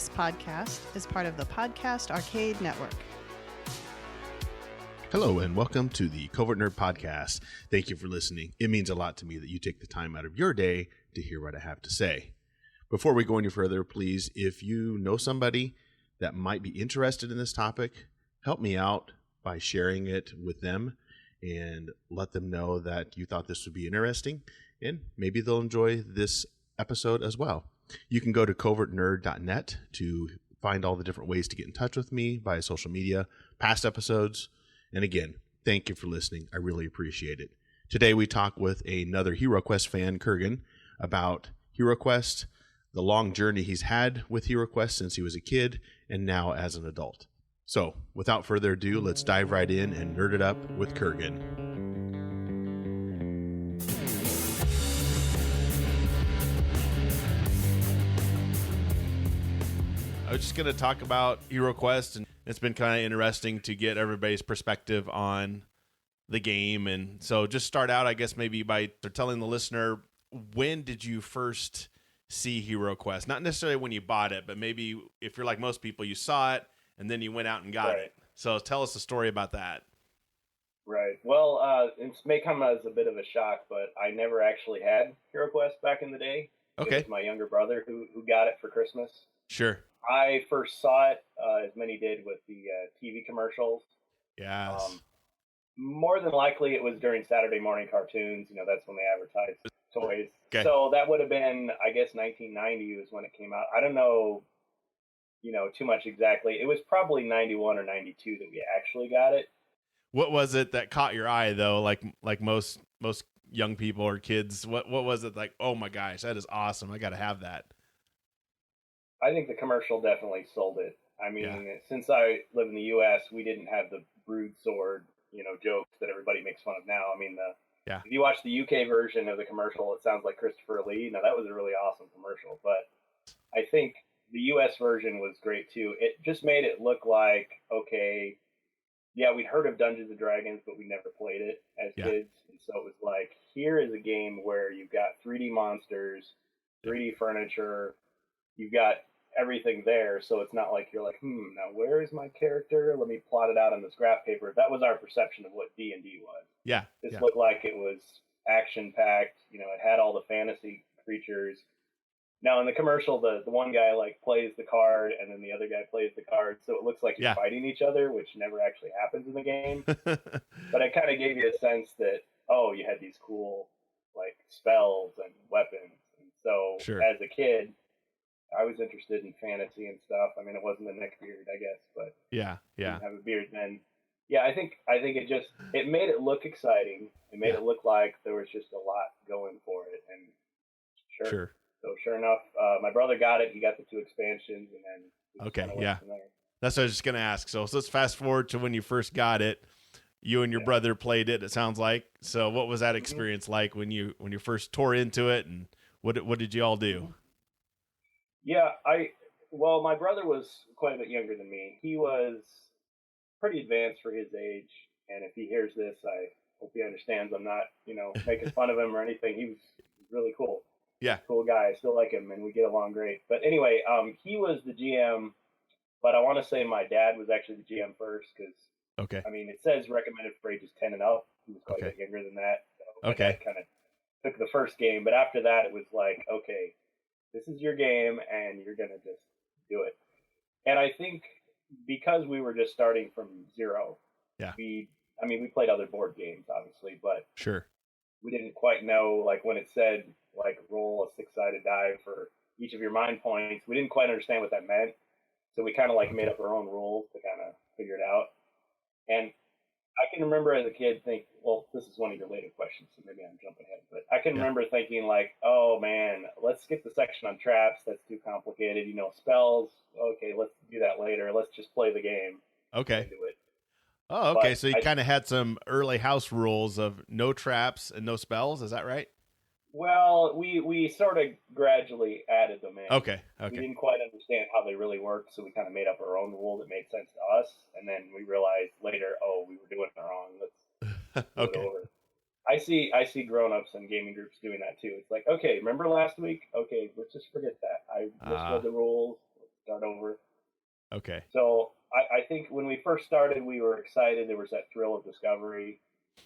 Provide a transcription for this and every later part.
This podcast is part of the Podcast Arcade Network. Hello and welcome to the Covert Nerd Podcast. Thank you for listening. It means a lot to me that you take the time out of your day to hear what I have to say. Before we go any further, please, if you know somebody that might be interested in this topic, help me out by sharing it with them and let them know that you thought this would be interesting, and maybe they'll enjoy this episode as well. You can go to covertnerd.net to find all the different ways to get in touch with me via social media, past episodes. And again, thank you for listening. I really appreciate it. Today we talk with another Heroquest fan, Kurgan, about Heroquest, the long journey he's had with Heroquest since he was a kid and now as an adult. So without further ado, let's dive right in and nerd it up with Kurgan. I was just going to talk about Heroquest, and it's been kind of interesting to get everybody's perspective on the game. And so just start out, I guess, maybe by telling the listener, when did you first see Heroquest? Not necessarily when you bought it, but maybe if you're like most people, you saw it and then you went out and got it. So tell us a story about that. Right. Well, it may come as a bit of a shock, but I never actually had Heroquest back in the day. Okay. It was my younger brother who got it for Christmas. Sure. I first saw it, as many did, with the TV commercials. Yes. More than likely, it was during Saturday morning cartoons. You know, that's when they advertised toys. Okay. So that would have been, I guess, 1990 was when it came out. I don't know, too much exactly. It was probably 91 or 92 that we actually got it. What was it that caught your eye, though? Like most young people or kids, what was it like? Oh my gosh, that is awesome! I got to have that. I think the commercial definitely sold it. I mean, Since I live in the U.S., we didn't have the brood sword, jokes that everybody makes fun of now. I mean, if you watch the UK version of the commercial, it sounds like Christopher Lee. Now, that was a really awesome commercial, but I think the U.S. version was great too. It just made it look like, okay, yeah, we'd heard of Dungeons and Dragons, but we never played it as kids. And so it was like, here is a game where you've got 3D monsters, 3D furniture, you've got everything there, so it's not like you're like, now where is my character? Let me plot it out on this graph paper. That was our perception of what D&D was. Yeah. This looked like it was action-packed. It had all the fantasy creatures. Now, in the commercial, the one guy, plays the card, and then the other guy plays the card, so it looks like you're fighting each other, which never actually happens in the game. But it kind of gave you a sense that, you had these cool, spells and weapons. And so, as a kid, I was interested in fantasy and stuff. I mean, it wasn't a neck beard, I guess, but yeah, didn't have a beard then. Yeah, I think it made it look exciting. It made it look like there was just a lot going for it, and sure. So sure enough, my brother got it. He got the 2 expansions, and then that's what I was just gonna ask. So let's fast forward to when you first got it. You and your brother played it. It sounds like. So what was that experience like when you first tore into it, and what did you all do? Yeah, my brother was quite a bit younger than me. He was pretty advanced for his age, and if he hears this, I hope he understands I'm not, making fun of him or anything. He was really cool. Yeah. Cool guy. I still like him, and we get along great. But anyway, he was the GM, but I want to say my dad was actually the GM first, because, I mean, it says recommended for ages 10 and up. He was quite a bit younger than that. So my dad kind of took the first game, but after that, it was like, okay, this is your game, and you're going to just do it. And I think because we were just starting from zero, we played other board games, obviously, but we didn't quite know, when it said, roll a 6-sided die for each of your mind points, we didn't quite understand what that meant. So we kind of, made up our own rules to kind of figure it out. And I can remember as a kid think, well, this is one of your later questions, so maybe I'm jumping ahead, but I can remember thinking oh man, let's skip the section on traps. That's too complicated. Spells. Okay, let's do that later. Let's just play the game. Okay. Do it. Oh, okay. So you kind of had some early house rules of no traps and no spells. Is that right? Well, we sort of gradually added them in. Okay. We didn't quite understand how they really worked, so we kind of made up our own rule that made sense to us, and then we realized later, we were doing it wrong. Let's do it over. I see grown-ups and gaming groups doing that too. It's like, okay, remember last week? Okay, let's just forget that. I misread the rules. start over. Okay. So I think when we first started, we were excited. There was that thrill of discovery.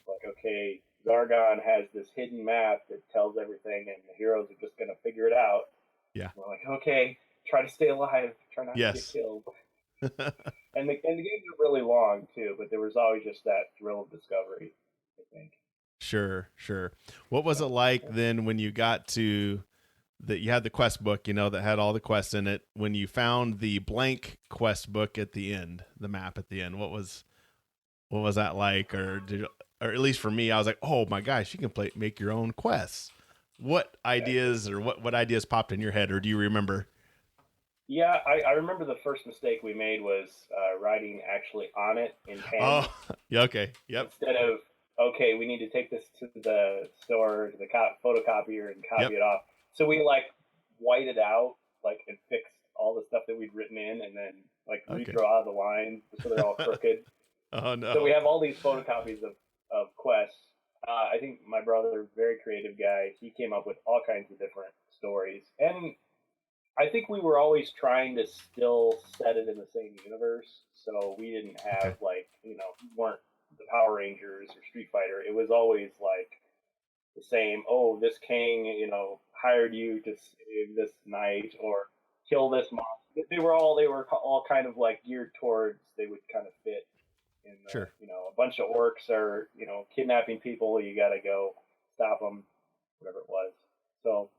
Like, okay, Zargon has this hidden map that tells everything, and the heroes are just going to figure it out. Yeah. We're like, okay, try to stay alive. Try not to get killed. And the games are really long, too, but there was always just that thrill of discovery, I think. Sure. What was it like then when you got to you had the quest book, that had all the quests in it, when you found the blank quest book at the end, the map at the end? What was that like? Or at least for me, I was like, oh my gosh, you can make your own quests. What ideas or what ideas popped in your head, or do you remember? Yeah, I remember the first mistake we made was writing actually on it in pen. Oh, yeah, okay, yep. Instead of, okay, we need to take this to the store, to the photocopier, and copy it off. So we whited out, and fixed all the stuff that we'd written in, and then redraw the lines so they're all crooked. Oh no! So we have all these photocopies of quests. I think my brother, very creative guy, he came up with all kinds of different stories, and I think we were always trying to still set it in the same universe. So we didn't have weren't the Power Rangers or Street Fighter. It was always the same. Oh, this king, hired you to save this knight or kill this monster. They were all kind of geared towards. They would kind of fit in. Sure. A bunch of orcs are kidnapping people. You got to go stop them, whatever it was. So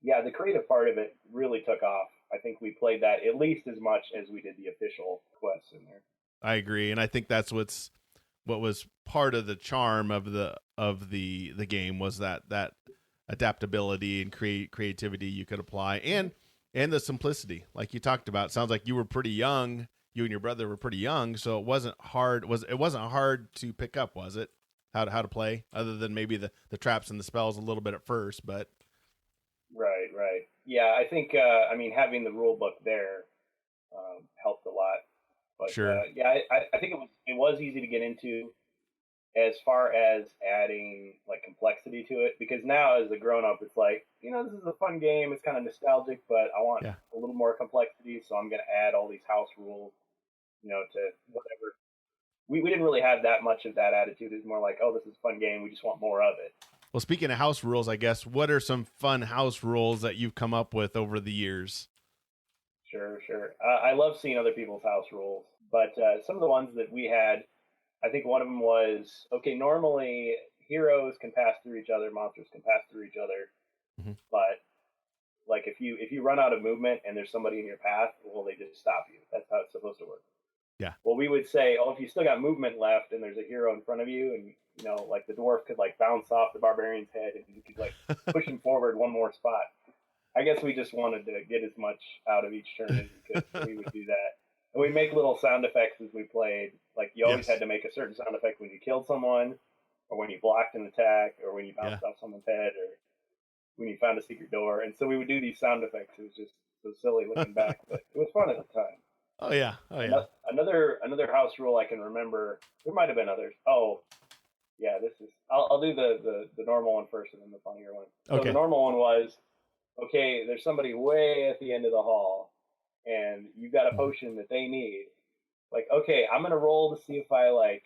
yeah, the creative part of it really took off. I think we played that at least as much as we did the official quests in there. I agree, and I think that's what was part of the charm of the game was that adaptability and creativity you could apply, and the simplicity, like you talked about. It sounds like you were pretty young. You and your brother were pretty young, so it wasn't hard. It wasn't hard to pick up, was it? How to play, other than maybe the traps and the spells a little bit at first, but. Right. Yeah, I think having the rule book there helped a lot. But sure. I think it was easy to get into as far as adding complexity to it, because now as a grown up, it's this is a fun game. It's kind of nostalgic, but I want a little more complexity, so I'm going to add all these house rules, to whatever. We didn't really have that much of that attitude. It's more like, oh, this is a fun game. We just want more of it. Well, speaking of house rules, I guess, what are some fun house rules that you've come up with over the years? Sure. I love seeing other people's house rules, but some of the ones that we had, I think one of them was, okay, normally heroes can pass through each other, monsters can pass through each other, but if you run out of movement and there's somebody in your path, well, they just stop you. That's how it's supposed to work. Yeah. Well, we would say, oh, if you still got movement left and there's a hero in front of you, and the dwarf could bounce off the barbarian's head and you could push him forward one more spot. I guess we just wanted to get as much out of each turn as we could, so we would do that. And we make little sound effects as we played. You always had to make a certain sound effect when you killed someone, or when you blocked an attack, or when you bounced off someone's head, or when you found a secret door. And so we would do these sound effects. It was just so silly looking back, but it was fun at the time. Oh yeah. Another house rule I can remember. There might have been others. Oh, yeah. I'll do the normal one first, and then the funnier one. So the normal one was, okay, there's somebody way at the end of the hall, and you've got a potion that they need. Okay, I'm gonna roll to see if I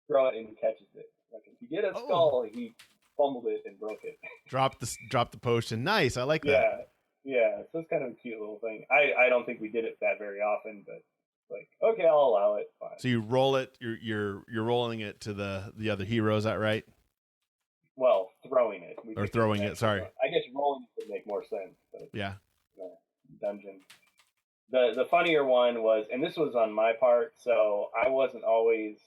throw it and he catches it. If you get a skull, he fumbled it and broke it. Drop the potion. Nice, I like that. Yeah. So it's kind of a cute little thing. I don't think we did it that very often, but okay, I'll allow it. Fine. So you roll it. You're rolling it to the other hero. Is that right? Well, throwing it. Throwing it. Sorry. I guess rolling it would make more sense. But yeah. Dungeon. The funnier one was, and this was on my part, so I wasn't always,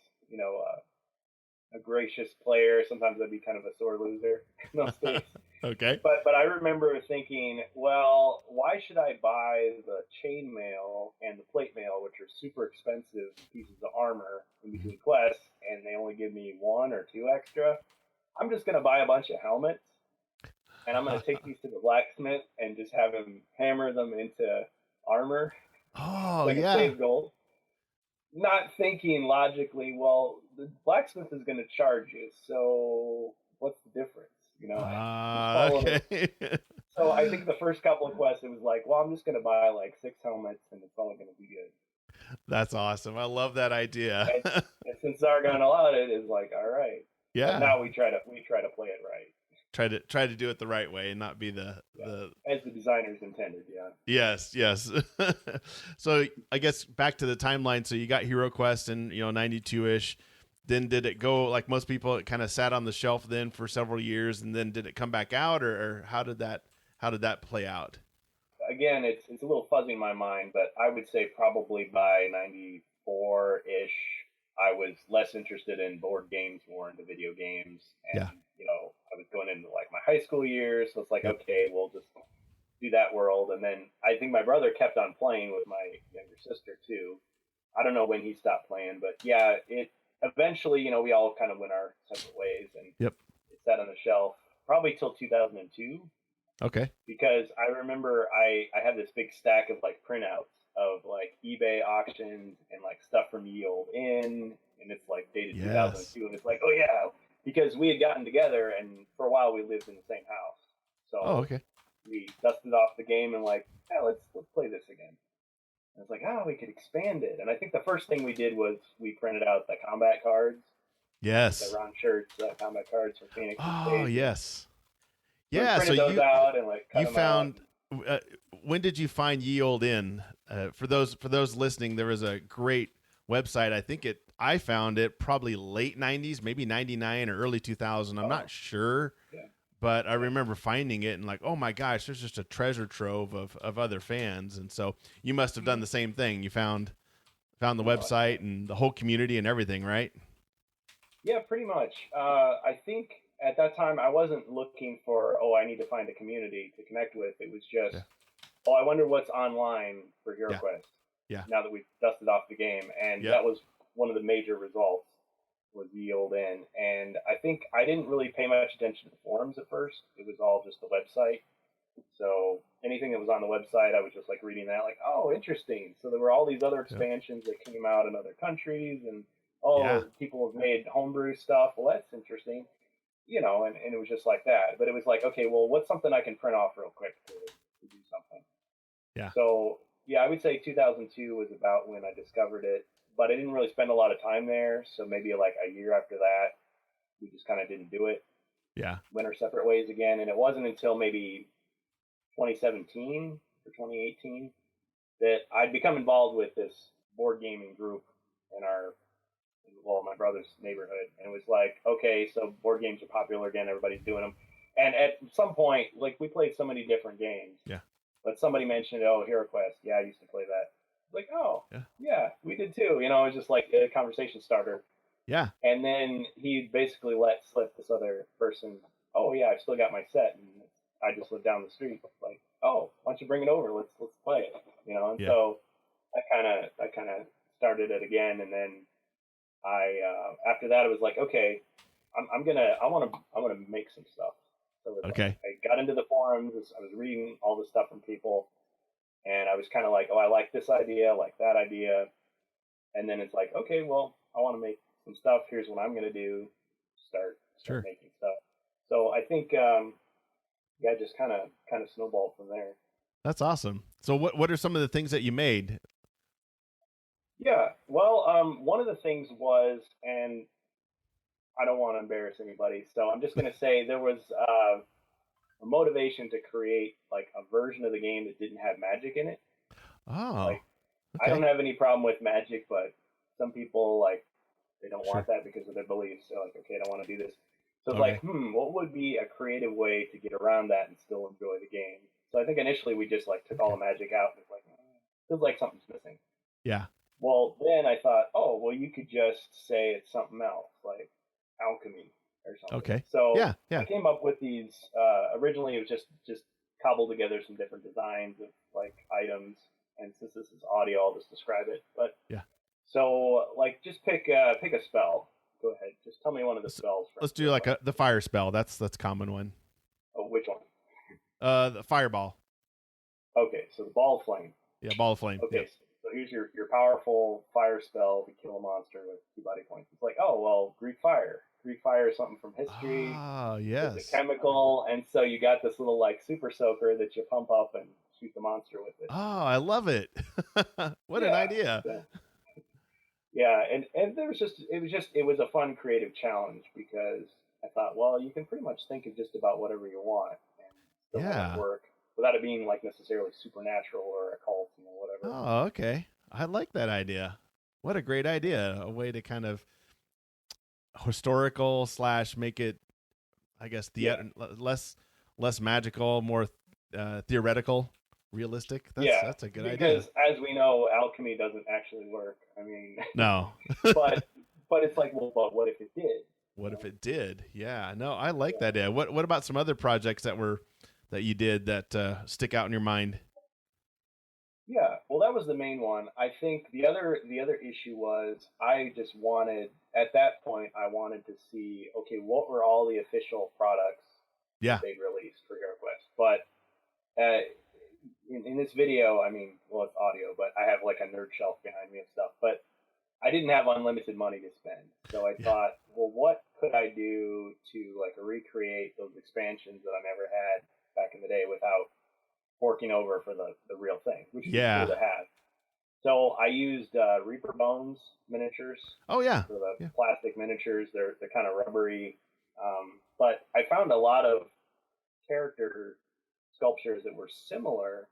a gracious player. Sometimes I'd be kind of a sore loser in those days. Okay. But I remember thinking, well, why should I buy the chainmail and the plate mail, which are super expensive pieces of armor in between quests, and they only give me 1 or 2 extra? I'm just going to buy a bunch of helmets, and I'm going to take these to the blacksmith and just have him hammer them into armor. Oh, yeah. Save gold. Not thinking logically, well, the blacksmith is going to charge you, so what's the difference? Okay. So I think the first couple of quests, it was like, well, I'm just going to buy like 6 helmets and it's all going to be good. That's awesome. I love that idea. and since Zargon allowed it, it's like, all right. Yeah. But now we try to play it right. Try to do it the right way and not be the as the designers intended. Yeah. Yes. So I guess back to the timeline. So you got Heroquest in 92-ish. Then did it go like most people? It kind of sat on the shelf then for several years, and then did it come back out, or how did that play out? Again, it's a little fuzzy in my mind, but I would say probably by 94-ish, I was less interested in board games, more into video games, and I was going into like my high school years, so it's like, okay, we'll just do that world. And then I think my brother kept on playing with my younger sister too. I don't know when he stopped playing, but yeah, it eventually, we all kind of went our separate ways, and it sat on the shelf probably till 2002. Okay. Because I remember I had this big stack of like printouts of like eBay auctions and like stuff from Ye Olde Inn, and it's like dated 2002, and it's like, oh yeah, because we had gotten together and for a while we lived in the same house, so we dusted off the game and like, yeah, let's play this again. And it's like, we could expand it, and I think the first thing we did was we printed out the combat cards. Yes. The round shirts, combat cards for Phoenix. Oh yes. So yeah. So those out and like cut you them found. out. When did you find Ye Olde Inn? For those listening, there was a great website. I found it probably late 90s, maybe 99 or early 2000. I'm not sure, but I remember finding it and like, oh my gosh, there's just a treasure trove of other fans. And so you must have done the same thing. You found the website and the whole community and everything, right? Yeah, pretty much. I think at that time I wasn't looking for, I need to find a community to connect with. It was just, I wonder what's online for Heroquest. Yeah. Now that we've dusted off the game, and that was one of the major results was Ye Olde Inn. And I think I didn't really pay much attention to the forums at first. It was all just the website. So anything that was on the website, I was just like reading that, like, oh, interesting. So there were all these other expansions that came out in other countries, and people have made homebrew stuff. Well, that's interesting, and it was just like that. But it was like, okay, well, what's something I can print off real quick to do something? Yeah. So I would say 2002 was about when I discovered it, but I didn't really spend a lot of time there. So maybe like a year after that, we just kind of didn't do it. Yeah. Went our separate ways again. And it wasn't until maybe 2017 or 2018 that I'd become involved with this board gaming group in my brother's neighborhood. And it was like, okay, so board games are popular again. Everybody's doing them. And at some point, like, we played so many different games. Yeah. But somebody mentioned, Heroquest. Yeah, I used to play that. Like, yeah, we did too. It was just like a conversation starter. Yeah. And then he basically let slip this other person, oh yeah, I've still got my set, and I just live down the street. Like, why don't you bring it over? Let's play it. And so I kind of started it again, and then I after that it was like, okay, I want to make some stuff. So I got into the forums. I was reading all this stuff from people, and I was kind of like, I like this idea, I like that idea, and then it's like, okay, well, I want to make some stuff. Here's what I'm going to do. Start making stuff. So I think, just kind of snowballed from there. That's awesome. So what are some of the things that you made? Yeah, well, one of the things was, and I don't want to embarrass anybody, so I'm just going to say there was a motivation to create like a version of the game that didn't have magic in it. Oh, I don't have any problem with magic, but some people they don't want that because of their beliefs. So like, okay, I don't want to do this. So it's like, what would be a creative way to get around that and still enjoy the game? So I think initially we just took all the magic out. And it's like, feels like something's missing. Yeah. Well, then I thought, you could just say it's something else, like alchemy or something. Okay. So I came up with these. Originally, it was just cobbled together some different designs of like items, and since this is audio, I'll just describe it. But so just pick a spell. Go ahead. Just tell me one of the spells. Let's do like the fire spell. That's a common one. Oh, which one? The fireball. Okay, so the ball of flame. Yeah, ball of flame. Okay, so here's your powerful fire spell to kill a monster with 2 body points. It's like, Greek fire. refire something from history. Oh, yes. It's a chemical, and so you got this little like super soaker that you pump up and shoot the monster with it. Oh, I love it. What an idea. So, yeah, and it was a fun creative challenge because I thought, well, you can pretty much think of just about whatever you want and still have it work without it being like necessarily supernatural or occult, whatever. Oh, okay. I like that idea. What a great idea. A way to kind of historical / make it, I guess, less magical, more theoretical, realistic. That's a good idea. Because as we know, alchemy doesn't actually work. I mean, no. but it's like, well, but what if it did? What if it did? Yeah. No, I like that idea. What about some other projects that you did that stick out in your mind? Yeah, well, that was the main one. I think the other issue was I just wanted, at that point, I wanted to see, okay, what were all the official products they'd released for Heroquest? But in this video, I mean, well, it's audio, but I have like a nerd shelf behind me and stuff. But I didn't have unlimited money to spend, so I thought, well, what could I do to like recreate those expansions that I never had back in the day without forking over for the real thing, which is cool to have. So I used Reaper Bones miniatures. Oh yeah, for the plastic miniatures. They're kind of rubbery, but I found a lot of character sculptures that were similar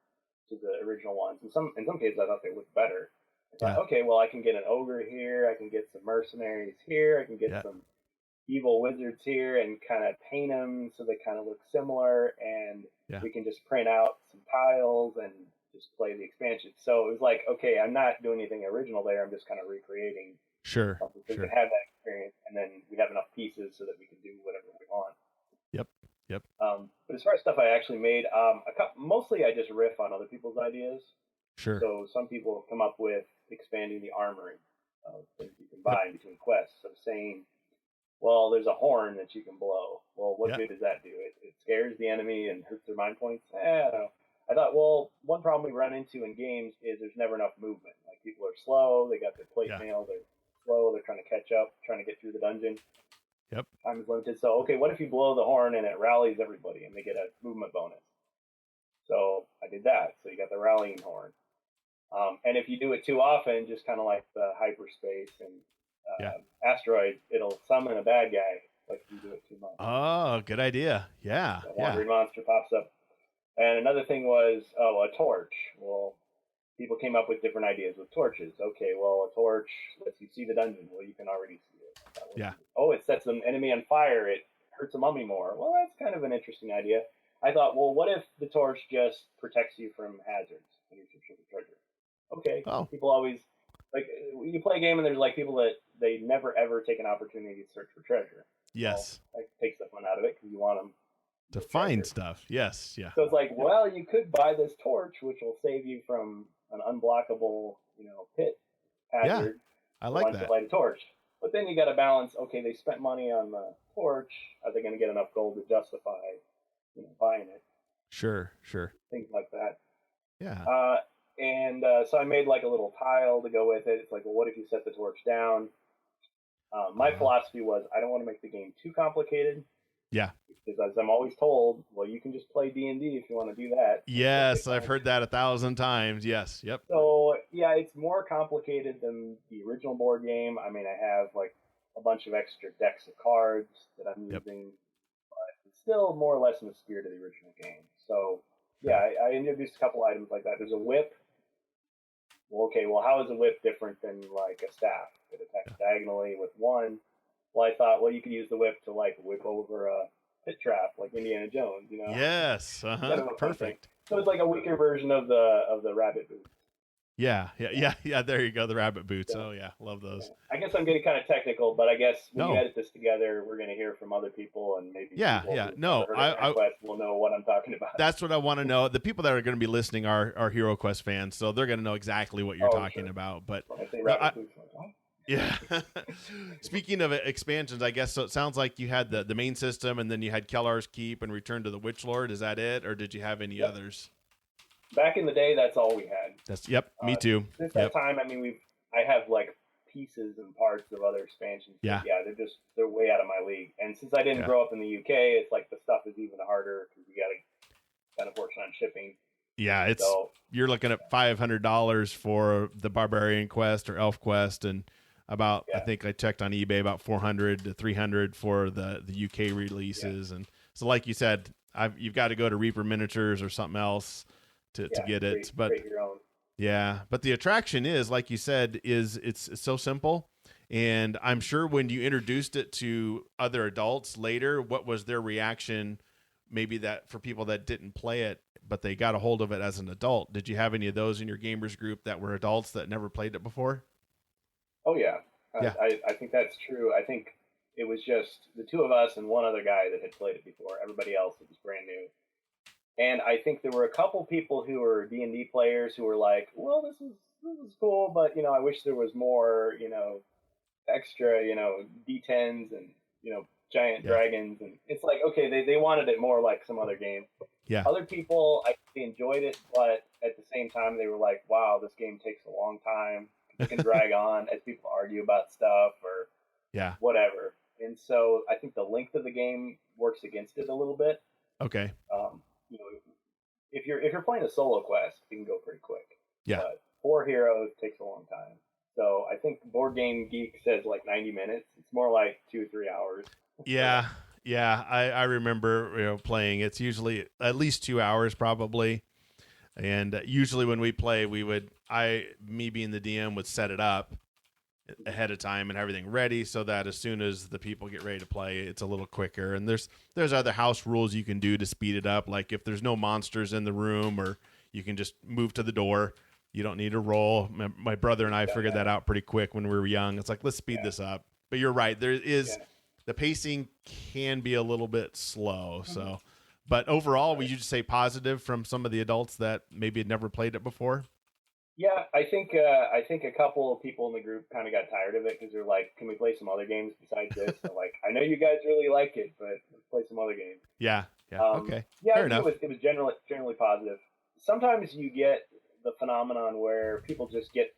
to the original ones. In some cases, I thought they looked better. I thought, okay, well, I can get an ogre here. I can get some mercenaries here. I can get some evil wizards here and kind of paint them so they kind of look similar, and we can just print out some tiles and just play the expansion. So it was like, okay, I'm not doing anything original there. I'm just kind of recreating something so we can have that experience, and then we have enough pieces so that we can do whatever we want. Yep. But as far as stuff I actually made, mostly I just riff on other people's ideas. Sure. So some people have come up with expanding the armory of things you can buy in between quests. So saying, well, there's a horn that you can blow. Well, what good does that do? It scares the enemy and hurts their mind points? I don't know. I thought, well, one problem we run into in games is there's never enough movement. Like, people are slow, they got their plate mail, they're slow, they're trying to catch up, trying to get through the dungeon. Yep. Time is limited. So, okay, what if you blow the horn and it rallies everybody and they get a movement bonus? So I did that. So you got the rallying horn. And if you do it too often, just kind of like the hyperspace and asteroid, it'll summon a bad guy. Like if you do it too much. Oh, good idea. Yeah. A wandering monster pops up. And another thing was, a torch. Well, people came up with different ideas with torches. Okay, well, a torch lets you see the dungeon. Well, you can already see it. Oh, it sets an enemy on fire. It hurts a mummy more. Well, that's kind of an interesting idea. I thought, well, what if the torch just protects you from hazards when you search for treasure? Okay. People always, like, you play a game and there's like people that they never ever take an opportunity to search for treasure. Yes. Well, that takes the fun out of it because you want them to find stuff. Yes. Yeah. So it's like, well, you could buy this torch, which will save you from an unblockable, pit hazard. Yeah, I like that. To light a torch. But then you got to balance. Okay, they spent money on the torch. Are they going to get enough gold to justify, buying it? Sure. Things like that. Yeah. So I made like a little tile to go with it. It's like, well, what if you set the torch down? My philosophy was I don't want to make the game too complicated. Yeah. Because as I'm always told, well, you can just play D&D if you want to do that. Yes, I've heard that 1,000 times. Yes. Yep. So, yeah, it's more complicated than the original board game. I mean, I have like a bunch of extra decks of cards that I'm using, but it's still more or less in the spirit of the original game. So, yeah, I introduced a couple items like that. There's a whip. Well, okay, how is a whip different than like a staff? It attacks diagonally with one. Well, I thought, you could use the whip to like whip over a pit trap, like Indiana Jones, Yes, perfect. So it's like a weaker version of the rabbit boots. Yeah. There you go, the rabbit boots. Yeah. Oh yeah, love those. Yeah. I guess I'm getting kind of technical, but I guess when we edit this together, we're going to hear from other people, and maybe I will know what I'm talking about. That's what I want to know. The people that are going to be listening are Heroquest fans, so they're going to know exactly what you're talking about. But when I say rabbit boots, yeah. Speaking of expansions, I guess, so it sounds like you had the main system, and then you had Kellar's Keep and Return to the Witch Lord. Is that it, or did you have any others? Back in the day, that's all we had. Me too. Since that time, I mean, I have like pieces and parts of other expansions. Yeah. Yeah, they're way out of my league. And since I didn't grow up in the UK, it's like the stuff is even harder because you got to kind of work on shipping. Yeah, you're looking at $500 for the Barbarian Quest or Elf Quest, and about I think I checked on eBay about $400 to $300 for the UK releases. And so, like you said, you've got to go to Reaper Miniatures or something else to get it. Create your own. Yeah, but the attraction is, like you said, it's so simple. And I'm sure when you introduced it to other adults later, what was their reaction? Maybe that for people that didn't play it, but they got a hold of it as an adult. Did you have any of those in your gamers group that were adults that never played it before? Oh yeah. Yeah. I think that's true. I think it was just the two of us and one other guy that had played it before. Everybody else, it was brand new. And I think there were a couple people who were D&D players who were like, well, this is cool, but, I wish there was more, extra, D10s and, giant dragons. And it's like, okay, they wanted it more like some other game. Yeah. Other people, I think they enjoyed it, but at the same time, they were like, wow, this game takes a long time. It can drag on as people argue about stuff or whatever. And so I think the length of the game works against it a little bit. Okay. If you're playing a solo quest, you can go pretty quick. Yeah. But 4 heroes takes a long time. So I think Board Game Geek says like 90 minutes. It's more like 2 or 3 hours. Yeah. Yeah. I remember playing. It's usually at least 2 hours probably. And usually when we play, me being the DM would set it up ahead of time and everything ready so that as soon as the people get ready to play, it's a little quicker. And there's other house rules you can do to speed it up. Like if there's no monsters in the room, or you can just move to the door. You don't need to roll. My brother and I figured that out pretty quick when we were young. It's like, let's speed this up. But you're right. There is the pacing can be a little bit slow. So, but overall, would you just say positive from some of the adults that maybe had never played it before? Yeah, I think a couple of people in the group kind of got tired of it because they're like, "Can we play some other games besides this?" So like, I know you guys really like it, but let's play some other games. Yeah. Okay. Yeah, fair enough. It was generally positive. Sometimes you get the phenomenon where people just get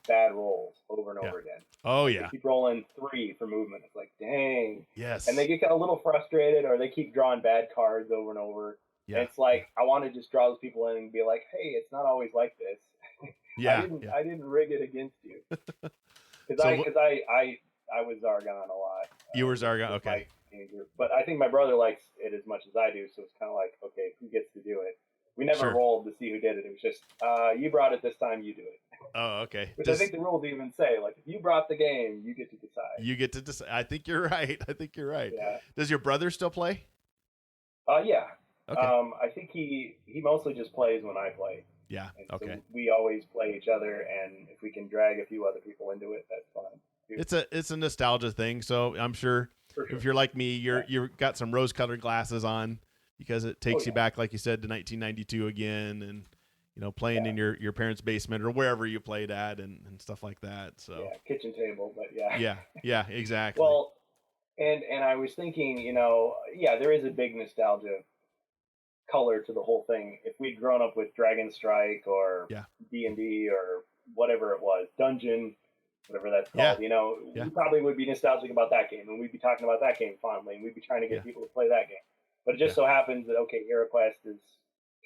bad rolls over and over again. Oh yeah. They keep rolling 3 for movement. It's like, dang. Yes. And they get a little frustrated, or they keep drawing bad cards over and over. Yeah. And it's like, I want to just draw those people in and be like, hey, it's not always like this. I didn't rig it against you. Because I was Zargon a lot. You were Zargon, okay. But I think my brother likes it as much as I do, so it's kind of like, okay, who gets to do it? We never rolled to see who did it. It was just, you brought it this time, you do it. Oh, okay. Which I think the rules even say, like, if you brought the game, you get to decide. You get to decide. I think you're right. Yeah. Does your brother still play? Yeah. Okay. I think he mostly just plays when I play. Yeah. And okay. So we always play each other, and if we can drag a few other people into it, that's fine. It's a nostalgia thing. So I'm sure, if you're like me, you've got some rose-colored glasses on because it takes you back, like you said, to 1992 again, and playing in your parents' basement or wherever you played at and stuff like that. So kitchen table, but yeah, exactly. Well, and I was thinking, there is a big nostalgia color to the whole thing. If we'd grown up with Dragon Strike or D&D or whatever it was, Dungeon, whatever that's called, we probably would be nostalgic about that game, and we'd be talking about that game fondly, and we'd be trying to get people to play that game. But it just so happens that, Heroquest is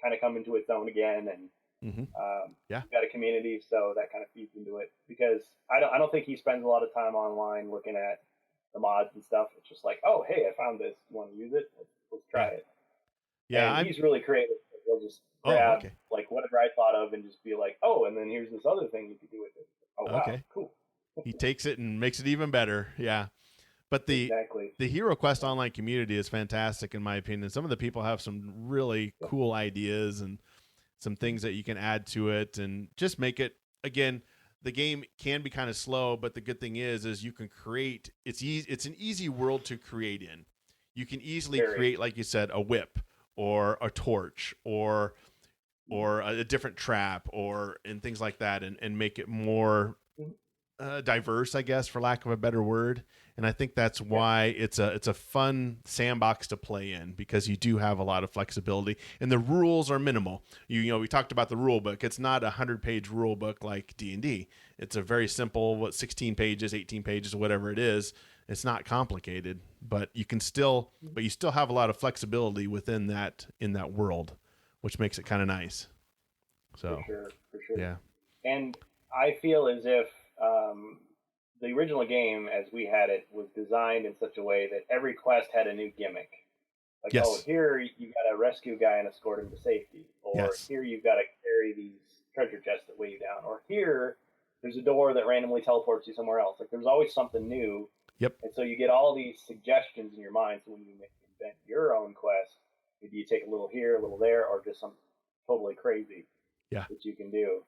kind of coming to its own again, and we've got a community, so that kind of feeds into it. Because I don't think he spends a lot of time online looking at the mods and stuff. It's just like, oh, hey, I found this. You want to use it? Let's try it. Yeah, and he's really creative. He'll just grab like whatever I thought of and just be like, oh, and then here's this other thing you could do with it. Oh, wow, cool. He takes it and makes it even better. Yeah. But the HeroQuest online community is fantastic, in my opinion. Some of the people have some really cool ideas and some things that you can add to it and just make it, again, the game can be kind of slow, but the good thing is you can create, it's an easy world to create in. You can easily create, like you said, a whip or a torch or a different trap and things like that and make it more diverse, I guess, for lack of a better word. And I think that's why it's a fun sandbox to play in, because you do have a lot of flexibility and the rules are minimal. You know, we talked about the rule book. It's not 100-page rule book like D&D. It's a very simple, 16 pages, 18 pages, whatever it is. It's not complicated, but you still have a lot of flexibility within in that world, which makes it kind of nice. So for sure. Yeah. And I feel as if the original game, as we had it, was designed in such a way that every quest had a new gimmick. Like, here you got to rescue a guy and escort him to safety. Or here you've got to carry these treasure chests that weigh you down. Or here there's a door that randomly teleports you somewhere else. Like, there's always something new. Yep. And so you get all these suggestions in your mind. So when you invent your own quest, maybe you take a little here, a little there, or just something totally crazy that you can do.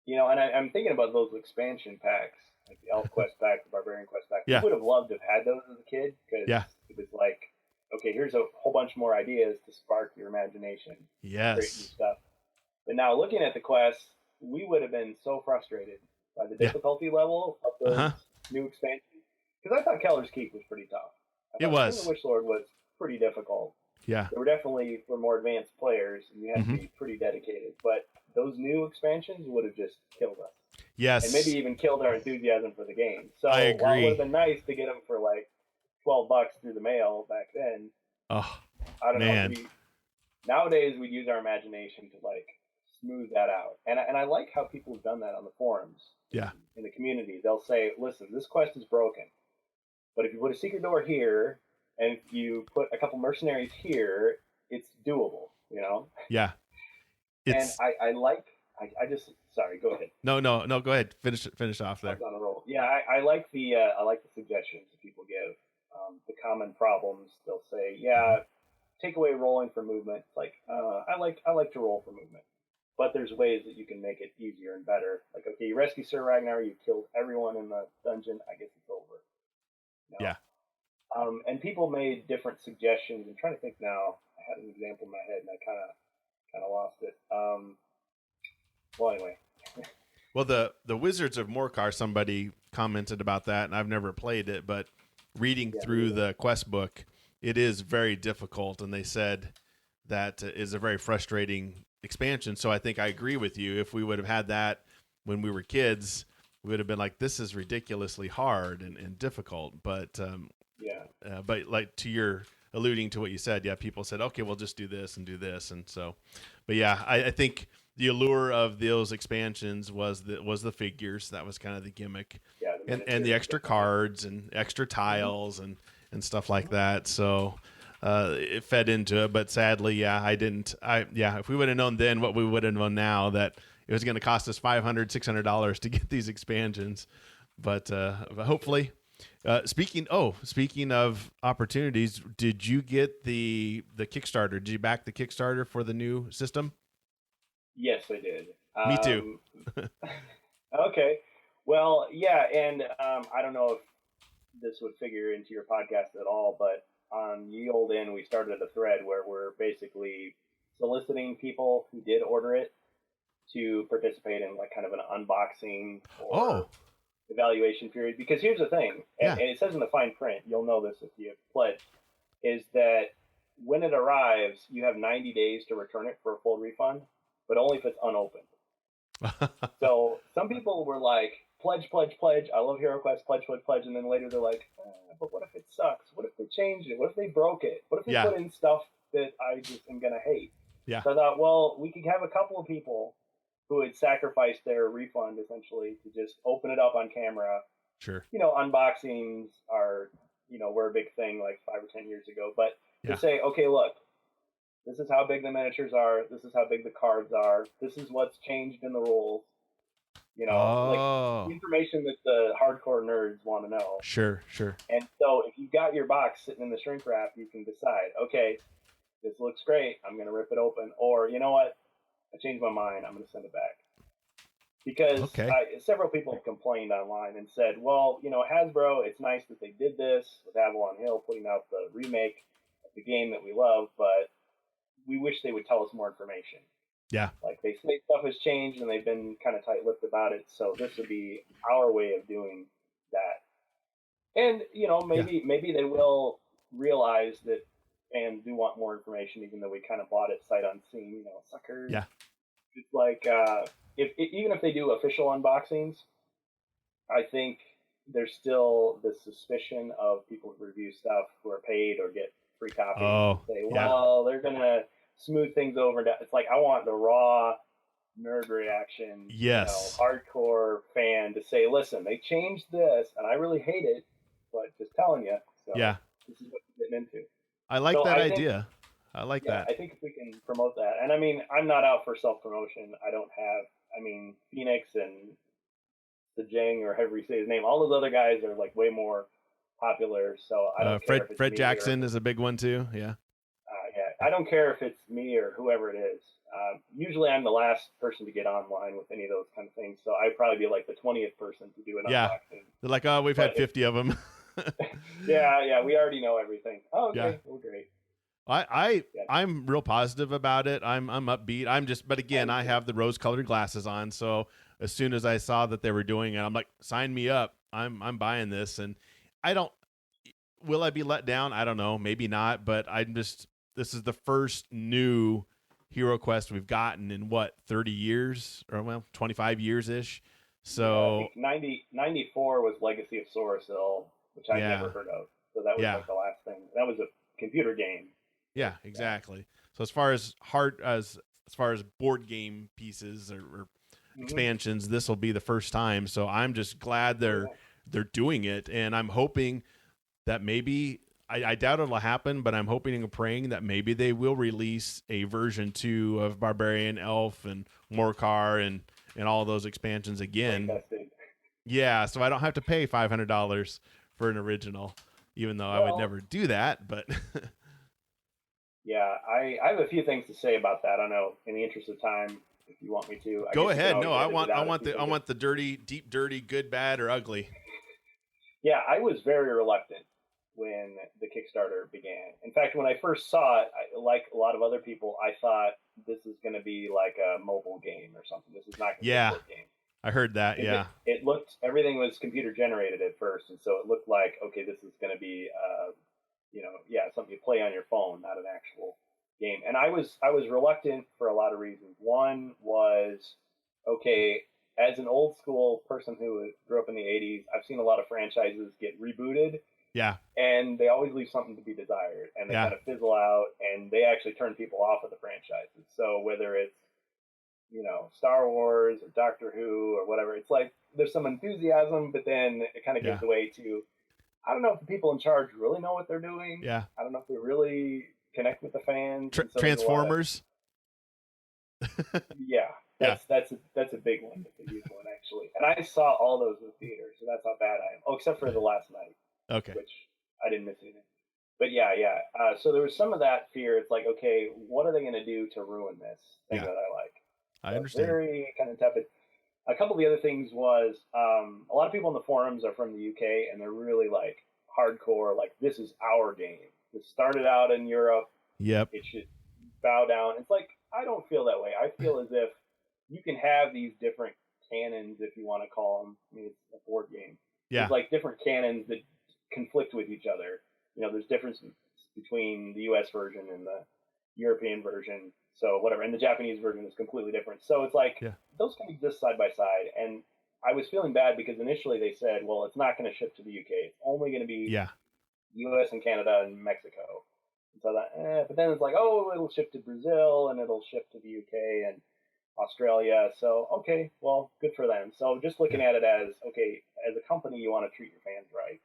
You know, and I'm thinking about those expansion packs, like the Elf Quest pack, the Barbarian Quest pack. I would have loved to have had those as a kid, because it was like, okay, here's a whole bunch more ideas to spark your imagination. Yes. Create new stuff. But now looking at the quests, we would have been so frustrated by the difficulty level of those new expansions. Because I thought Keller's Keep was pretty tough. It was. The Witch Lord was pretty difficult. Yeah. There were definitely, for more advanced players, and you had to be pretty dedicated. But those new expansions would have just killed us. Yes. And maybe even killed our enthusiasm for the game. So I agree. while it would have been nice to get them for like $12 through the mail back then, I don't know. Nowadays, we'd use our imagination to like smooth that out. And I like how people have done that on the forums. Yeah. In the community, they'll say, listen, this quest is broken. But if you put a secret door here, and if you put a couple mercenaries here, it's doable, you know? Yeah. And I like, I just, sorry, go ahead. No, go ahead. Finish off there. I was on a roll. Yeah, I like the suggestions that people give. The common problems, they'll say, take away rolling for movement. It's like, I like to roll for movement. But there's ways that you can make it easier and better. Like, okay, you rescue Sir Ragnar, you killed everyone in the dungeon, I guess it's over. You know? Yeah. And people made different suggestions. I'm trying to think now. I had an example in my head, and I kind of lost it. Well, anyway. Well, the Wizards of Morcar, somebody commented about that, and I've never played it, but reading through the quest book, it is very difficult, and they said that is a very frustrating expansion. So I think I agree with you. If we would have had that when we were kids, we would have been like, this is ridiculously hard and difficult. But but like to your alluding to what you said, people said, okay, we'll just do this. And so, but I think the allure of those expansions was the figures. That was kind of the gimmick, and the extra cards and extra tiles and stuff like that. So it fed into it, but sadly, if we would have known then what we would have known now, that it was going to cost us $500-$600 to get these expansions. But hopefully, speaking of opportunities, did you get the Kickstarter? Did you back the Kickstarter for the new system? Yes, I did. Me too. Okay. Well, and I don't know if this would figure into your podcast at all, but on Ye Olde Inn, we started a thread where we're basically soliciting people who did order it to participate in like kind of an unboxing or evaluation period. Because here's the thing, and it says in the fine print, you'll know this if you pledge, is that when it arrives, you have 90 days to return it for a full refund, but only if it's unopened. So some people were like, pledge. I love Heroquest, pledge. And then later they're like, but what if it sucks? What if they changed it? What if they broke it? What if they put in stuff that I just am going to hate? Yeah. So I thought, well, we could have a couple of people who would sacrifice their refund essentially to just open it up on camera. Sure. You know, unboxings are, were a big thing like 5 or 10 years ago. But to say, okay, look, this is how big the miniatures are. This is how big the cards are. This is what's changed in the rules. Like information that the hardcore nerds want to know. Sure. And so if you've got your box sitting in the shrink wrap, you can decide, okay, this looks great. I'm going to rip it open. Or, you know what? I changed my mind. I'm going to send it back. Because several people have complained online and said, well, Hasbro, it's nice that they did this with Avalon Hill putting out the remake of the game that we love, but we wish they would tell us more information. Yeah. Like they say stuff has changed and they've been kind of tight-lipped about it. So this would be our way of doing that. And maybe they will realize that fans do want more information, even though we kind of bought it sight unseen. Suckers. Yeah. It's like even if they do official unboxings, I think there's still the suspicion of people who review stuff who are paid or get free copies. Oh, say, well, they're gonna smooth things over. It's like I want the raw nerd reaction. Yes. Hardcore fan to say, listen, they changed this, and I really hate it, but just telling you. So yeah. This is what you're getting into. I like that idea. I like that. I think if we can promote that, and I mean, I'm not out for self-promotion. I don't have. I mean, Phoenix and the Jang, or however you say his name, all those other guys are like way more popular. So I don't care. Fred Jackson is a big one too. Yeah. I don't care if it's me or whoever it is. Usually I'm the last person to get online with any of those kind of things. So I'd probably be like the 20th person to do an unboxing. They're like, oh, we've had 50 of them. yeah, we already know everything. Oh, okay, yeah. Well, great. I'm real positive about it. I'm upbeat. But again, I have the rose-colored glasses on, so as soon as I saw that they were doing it, I'm like, sign me up. I'm buying this, and will I be let down? I don't know, maybe not, but this is the first new Heroquest we've gotten in 30 years, or 25 years ish. So I think 94 was Legacy of Sorasil, which I never heard of. So that was like the last thing. That was a computer game. Yeah, exactly. So as far as board game pieces or expansions, this will be the first time. So I'm just glad they're doing it, and I'm hoping that maybe I doubt it'll happen, but I'm hoping and praying that maybe they will release a version 2 of Barbarian, Elf, and Morcar and all those expansions again. Yeah, so I don't have to pay $500 for an original, even though I would never do that. But yeah, I have a few things to say about that. I don't know, in the interest of time, if you want me to. Go ahead. No, I want the dirty, deep, dirty, good, bad, or ugly. Yeah, I was very reluctant when the Kickstarter began. In fact, when I first saw it, like a lot of other people, I thought this is going to be like a mobile game or something. This is not going to be a board game. I heard that. Yeah, it looked, everything was computer generated at first, and so it looked like, okay, this is going to be something you play on your phone, not an actual game. And I was reluctant for a lot of reasons. One was, okay, as an old school person who grew up in the 80s, I've seen a lot of franchises get rebooted. Yeah. And they always leave something to be desired, and they kind of fizzle out, and they actually turn people off of the franchises. So whether it's, Star Wars or Doctor Who or whatever, it's like there's some enthusiasm, but then it kind of gives way to, I don't know if the people in charge really know what they're doing. Yeah. I don't know if they really connect with the fans. Transformers. That's a big one. That's a huge one, actually. And I saw all those in the theater, so that's how bad I am. Oh, except for the last night. Okay. Which I didn't miss anything. But so there was some of that fear. It's like, okay, what are they going to do to ruin this thing that I like? I understand. Very kind of tepid. A couple of the other things was a lot of people in the forums are from the UK, and they're really like hardcore, like, this is our game. This started out in Europe. Yep. It should bow down. It's like, I don't feel that way. I feel as if you can have these different canons, if you want to call them. I mean, it's a board game. Yeah. There's like different canons that conflict with each other. There's differences between the US version and the European version. So whatever. And the Japanese version is completely different. So it's like, those can exist side by side. And I was feeling bad because initially they said, well, it's not going to ship to the UK. It's only going to be US and Canada and Mexico. And so that, but then it's like, oh, it'll ship to Brazil and it'll ship to the UK and Australia. So, okay, well, good for them. So just looking at it as, okay, as a company, you want to treat your fans right.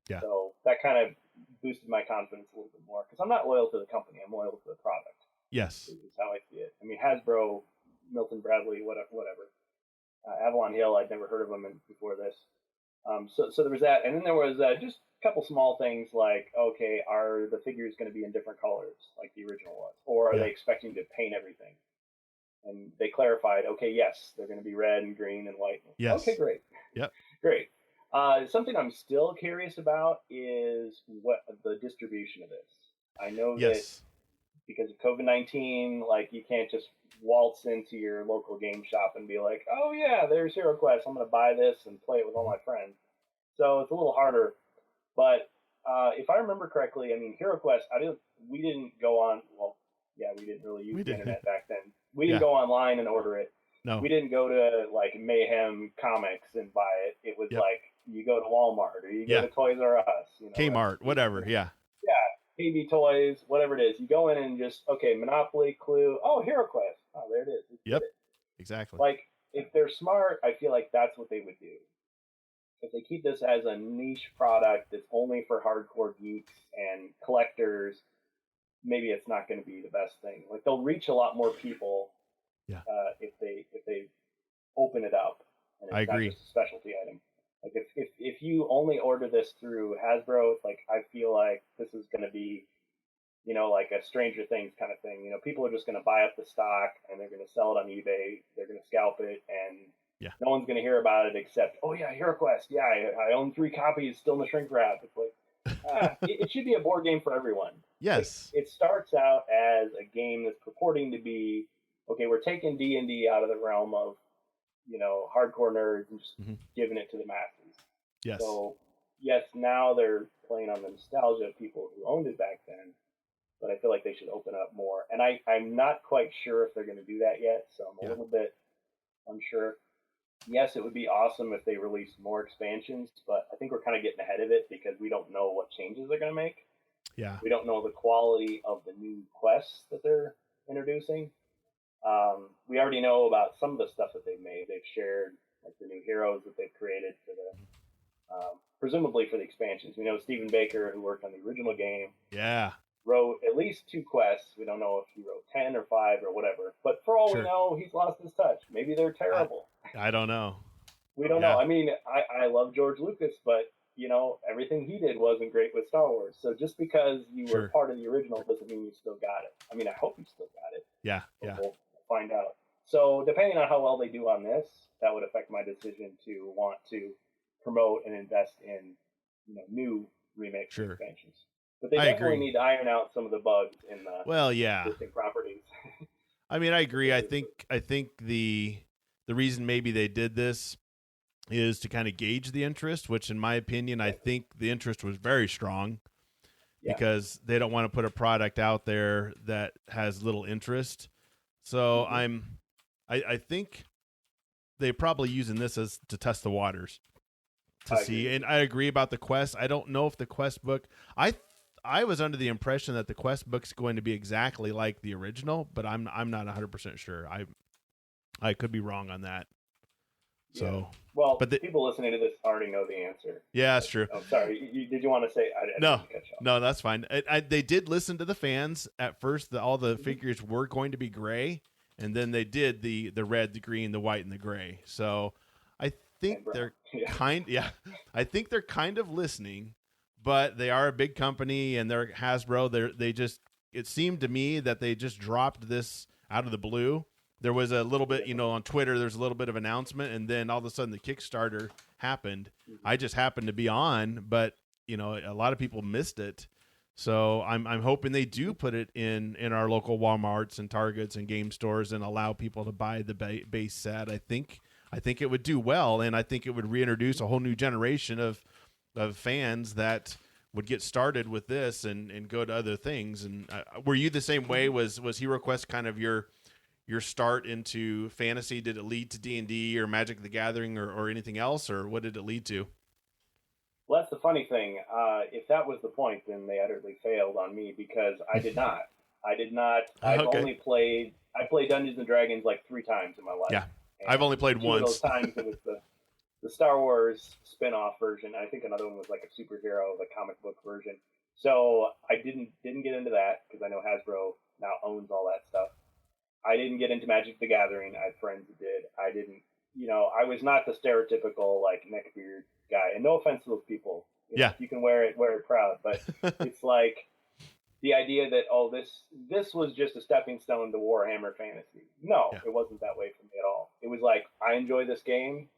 Yeah. So that kind of boosted my confidence a little bit more, because I'm not loyal to the company. I'm loyal to the product. Yes. Is how I see it. I mean, Hasbro, Milton Bradley, whatever. Avalon Hill, I'd never heard of them before this. So there was that. And then there was just a couple small things like, okay, are the figures going to be in different colors like the original was? Or are they expecting to paint everything? And they clarified, okay, yes, they're going to be red and green and white. Yes. Okay, great. Yep. Great. Something I'm still curious about is what the distribution of this. I know that because of COVID-19, like, you can't just waltz into your local game shop and be like, oh yeah, there's Heroquest, I'm going to buy this and play it with all my friends. So it's a little harder. But if I remember correctly, I mean, Heroquest, we didn't go on. Well, yeah, we didn't really use the internet back then. We didn't go online and order it. No, we didn't go to like Mayhem Comics and buy it. It was like you go to Walmart or you go to Toys R Us, Kmart, whatever. Yeah, KB Toys, whatever it is. You go in and just Monopoly, Clue. Oh, Heroquest. Oh, there it is. Yep, exactly. Like if they're smart, I feel like that's what they would do. If they keep this as a niche product that's only for hardcore geeks and collectors, maybe it's not going to be the best thing. Like they'll reach a lot more people, if they open it up. And it's not just a specialty item. Like if you only order this through Hasbro, like I feel like this is going to be, like a Stranger Things kind of thing. People are just going to buy up the stock and they're going to sell it on eBay. They're going to scalp it and no one's going to hear about it except, oh yeah, Heroquest. Yeah, I own 3 copies still in the shrink wrap. It's like, it should be a board game for everyone. Yes. Like, it starts out as a game that's purporting to be, okay, we're taking D&D out of the realm of, hardcore nerds and just giving it to the masses. Yes. So, yes, now they're playing on the nostalgia of people who owned it back then, but I feel like they should open up more. And I'm not quite sure if they're going to do that yet, so I'm a little bit unsure. Yes, it would be awesome if they released more expansions, but I think we're kind of getting ahead of it because we don't know what changes they're going to make. Yeah. We don't know the quality of the new quests that they're introducing. We already know about some of the stuff that they've made. They've shared like the new heroes that they've created for the, presumably for the expansions. We know Stephen Baker, who worked on the original game, wrote at least 2 quests. We don't know if he wrote 10 or 5 or whatever. But for all we know, he's lost his touch. Maybe they're terrible. I don't know. We don't know. I mean, I love George Lucas, but everything he did wasn't great with Star Wars. So just because you were part of the original doesn't mean you still got it. I mean, I hope you still got it. Yeah. We'll find out. So depending on how well they do on this, that would affect my decision to want to promote and invest in new remakes and expansions. But they definitely need to iron out some of the bugs in the existing properties. I mean, I agree. I think the reason maybe they did this is to kind of gauge the interest, which in my opinion, I think the interest was very strong because they don't want to put a product out there that has little interest. So I think they're probably using this as to test the waters to see. And I agree about the quest. I don't know if the quest book, I was under the impression that the quest book's going to be exactly like the original, but I'm not 100% sure. I could be wrong on that. So, but people listening to this already know the answer. Yeah, that's true. Oh, sorry. Did you want to say? No, that's fine. They did listen to the fans at first. All the figures were going to be gray, and then they did the red, the green, the white, and the gray. So, I think they're I think they're kind of listening, but they are a big company, and they're Hasbro. It seemed to me that they just dropped this out of the blue. There was a little bit, on Twitter, there's a little bit of announcement, and then all of a sudden the Kickstarter happened. I just happened to be on, but, a lot of people missed it. So I'm hoping they do put it in our local Walmarts and Targets and game stores and allow people to buy the base set. I think it would do well, and I think it would reintroduce a whole new generation of fans that would get started with this and go to other things. And were you the same way? Was Heroquest kind of your start into fantasy? Did it lead to D&D or Magic the Gathering or anything else, or what did it lead to? Well, that's the funny thing. If that was the point, then they utterly failed on me because I did not. I've only played Dungeons and Dragons like 3 times in my life. Yeah, and I've only played 2 once. Of those times it was the Star Wars spin-off version. I think another one was like a superhero, the comic book version. So I didn't get into that because I know Hasbro now owns all that stuff. I didn't get into Magic the Gathering. I had friends that did. I didn't, I was not the stereotypical like neckbeard guy. And no offense to those people. If you can wear it proud. But it's like the idea that, this was just a stepping stone to Warhammer Fantasy. No, it wasn't that way for me at all. It was like, I enjoy this game.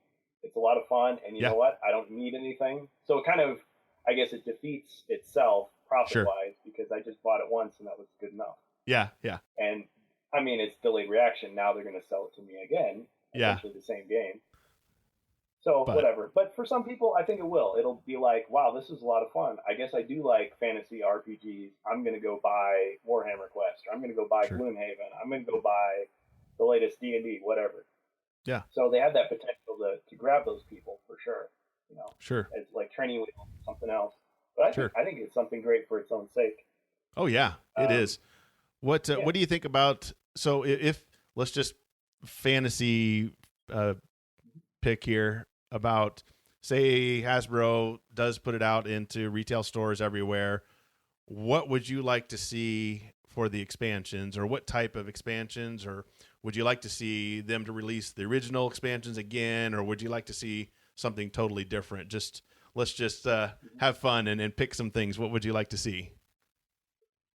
It's a lot of fun. And you know what? I don't need anything. So it kind of, I guess it defeats itself profit-wise because I just bought it once and that was good enough. Yeah. And I mean, it's delayed reaction. Now they're going to sell it to me again. Essentially the same game. So whatever. But for some people, I think it will. It'll be like, wow, this is a lot of fun. I guess I do like fantasy RPGs. I'm going to go buy Warhammer Quest, or I'm going to go buy Gloomhaven. I'm going to go buy the latest D&D, whatever. Yeah. So they have that potential to grab those people for sure. You know, sure. As like training wheels or something else. But I think it's something great for its own sake. Oh yeah, it is. What do you think about? So if let's just fantasy pick here about, say Hasbro does put it out into retail stores everywhere. What would you like to see for the expansions, or what type of expansions, or would you like to see them to release the original expansions again, or would you like to see something totally different? Let's just have fun and pick some things. What would you like to see?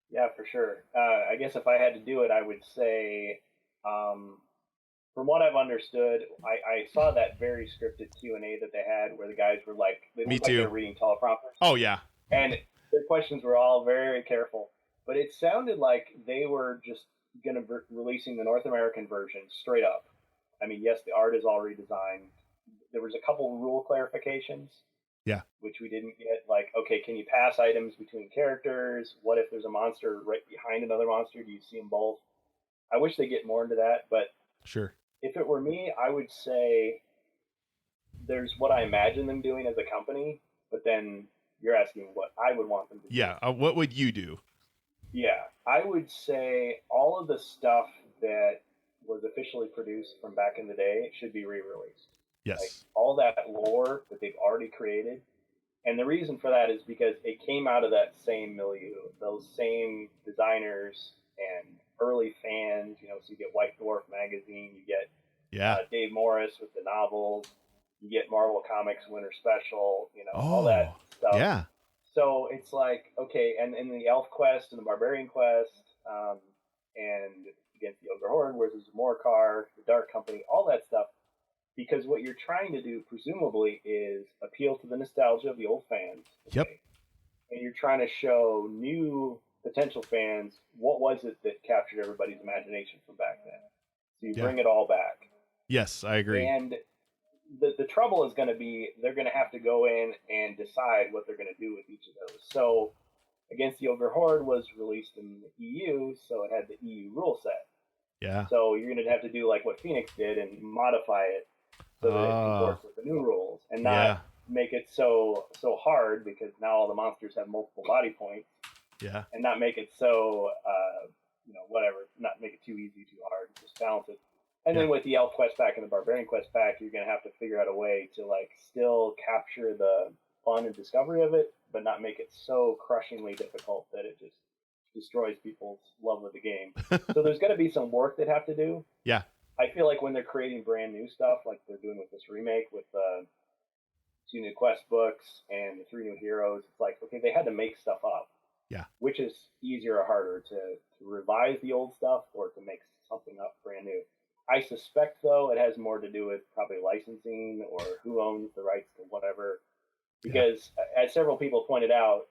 Yeah, for sure. I guess if I had to do it, I would say, from what I've understood, I saw that very scripted Q&A that they had where the guys were like, they looked like they were reading teleprompters. Oh, yeah. And their questions were all very careful. But it sounded like they were just going to be releasing the North American version straight up. I mean, yes, the art is all redesigned. There was a couple rule clarifications. Yeah. Which we didn't get. Like, okay, can you pass items between characters? What if there's a monster right behind another monster? Do you see them both? I wish they get more into that, but sure. If it were me, I would say there's what I imagine them doing as a company, but then you're asking what I would want them to do. Yeah, what would you do? Yeah, I would say all of the stuff that was officially produced from back in the day should be re-released. Yes. Like all that lore that they've already created. And the reason for that is because it came out of that same milieu, those same designers and early fans, you know, so you get White Dwarf magazine, you get Dave Morris with the novels, you get Marvel Comics Winter Special, you know, all that stuff. Yeah. So it's like, okay, and in the Elf Quest and the Barbarian Quest, and against the Ogre Horde, where's the Morcar, the Dark Company, all that stuff, because what you're trying to do, presumably, is appeal to the nostalgia of the old fans. Okay? Yep. And you're trying to show new potential fans what was it that captured everybody's imagination from back then. So you bring it all back. Yes, I agree. And the trouble is going to be they're going to have to go in and decide what they're going to do with each of those. So Against the Ogre Horde was released in the EU, so it had the EU rule set. Yeah. So you're going to have to do like what Phoenix did and modify it so that it comports with the new rules and not make it so hard, because now all the monsters have multiple body points. Yeah. And not make it so, whatever, not make it too easy, too hard, just balance it. And then with the Elf Quest pack and the Barbarian Quest pack, you're going to have to figure out a way to like still capture the fun and discovery of it, but not make it so crushingly difficult that it just destroys people's love of the game. So there's going to be some work they'd have to do. Yeah. I feel like when they're creating brand new stuff, like they're doing with this remake with the 2 new quest books and the 3 new heroes, it's like, okay, they had to make stuff up. Yeah. Which is easier or harder, to revise the old stuff or to make something up brand new? I suspect, though, it has more to do with probably licensing or who owns the rights to whatever. Because as several people pointed out,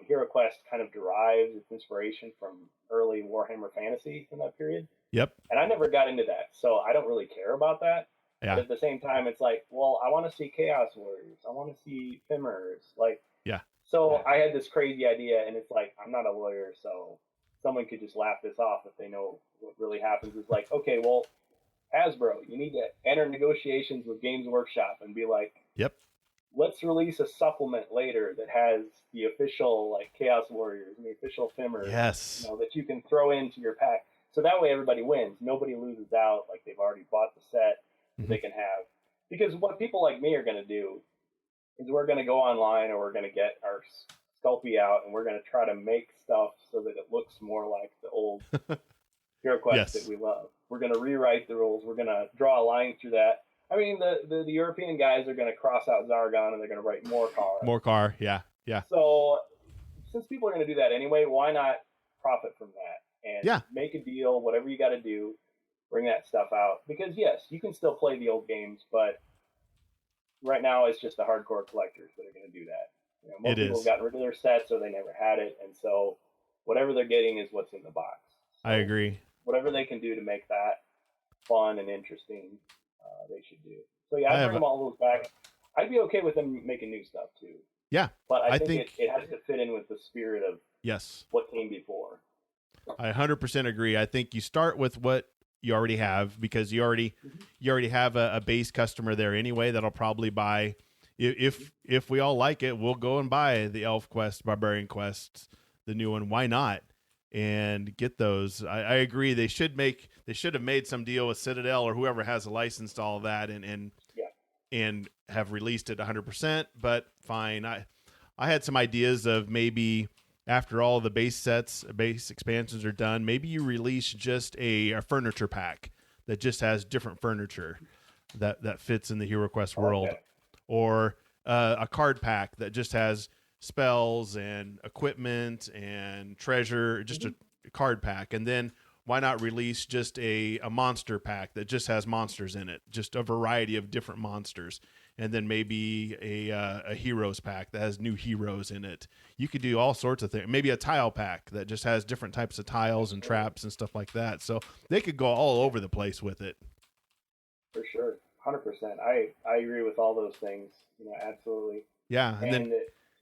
Heroquest kind of derives its inspiration from early Warhammer Fantasy from that period. Yep. And I never got into that, so I don't really care about that. Yeah. But at the same time, it's like, well, I want to see Chaos Warriors. I want to see Fimmers. So I had this crazy idea, and it's like, I'm not a lawyer, so someone could just laugh this off if they know what really happens. It's like, okay, well, Hasbro, you need to enter negotiations with Games Workshop and be like, yep, let's release a supplement later that has the official like Chaos Warriors and the official Fimmers, that you can throw into your pack. So that way everybody wins. Nobody loses out. Like they've already bought the set that they can have. Because what people like me are going to do is we're going to go online, or we're going to get our Sculpey out, and we're going to try to make stuff so that it looks more like the old Heroquest that we love. We're going to rewrite the rules. We're going to draw a line through that. I mean, the European guys are going to cross out Zargon, and they're going to write Morcar. Morcar, yeah. So since people are going to do that anyway, why not profit from that and make a deal, whatever you got to do, bring that stuff out. Because, yes, you can still play the old games, but right now it's just the hardcore collectors that are going to do that. Most people have gotten rid of their sets, or they never had it, and so whatever they're getting is what's in the box. So I agree. Whatever they can do to make that fun and interesting, they should do. So yeah, I bring them all those back. I'd be okay with them making new stuff too. Yeah, but I think it has to fit in with the spirit of what came before. I 100% agree. I think you start with what you already have, because you already have a base customer there anyway that'll probably buy. If we all like it, we'll go and buy the Elf Quest, Barbarian Quest, the new one. Why not? And get those. I agree. They should have made some deal with Citadel or whoever has a license to all of that, and have released it 100%. But fine. I had some ideas of maybe after all the base expansions are done, maybe you release just a furniture pack that just has different furniture that fits in the Heroquest world, or a card pack that just has spells and equipment and treasure, just a card pack. And then why not release just a monster pack that just has monsters in it, just a variety of different monsters. And then maybe a heroes pack that has new heroes in it. You could do all sorts of things. Maybe a tile pack that just has different types of tiles and traps and stuff like that. So they could go all over the place with it. For sure. 100%. I agree with all those things. Absolutely. Yeah. And then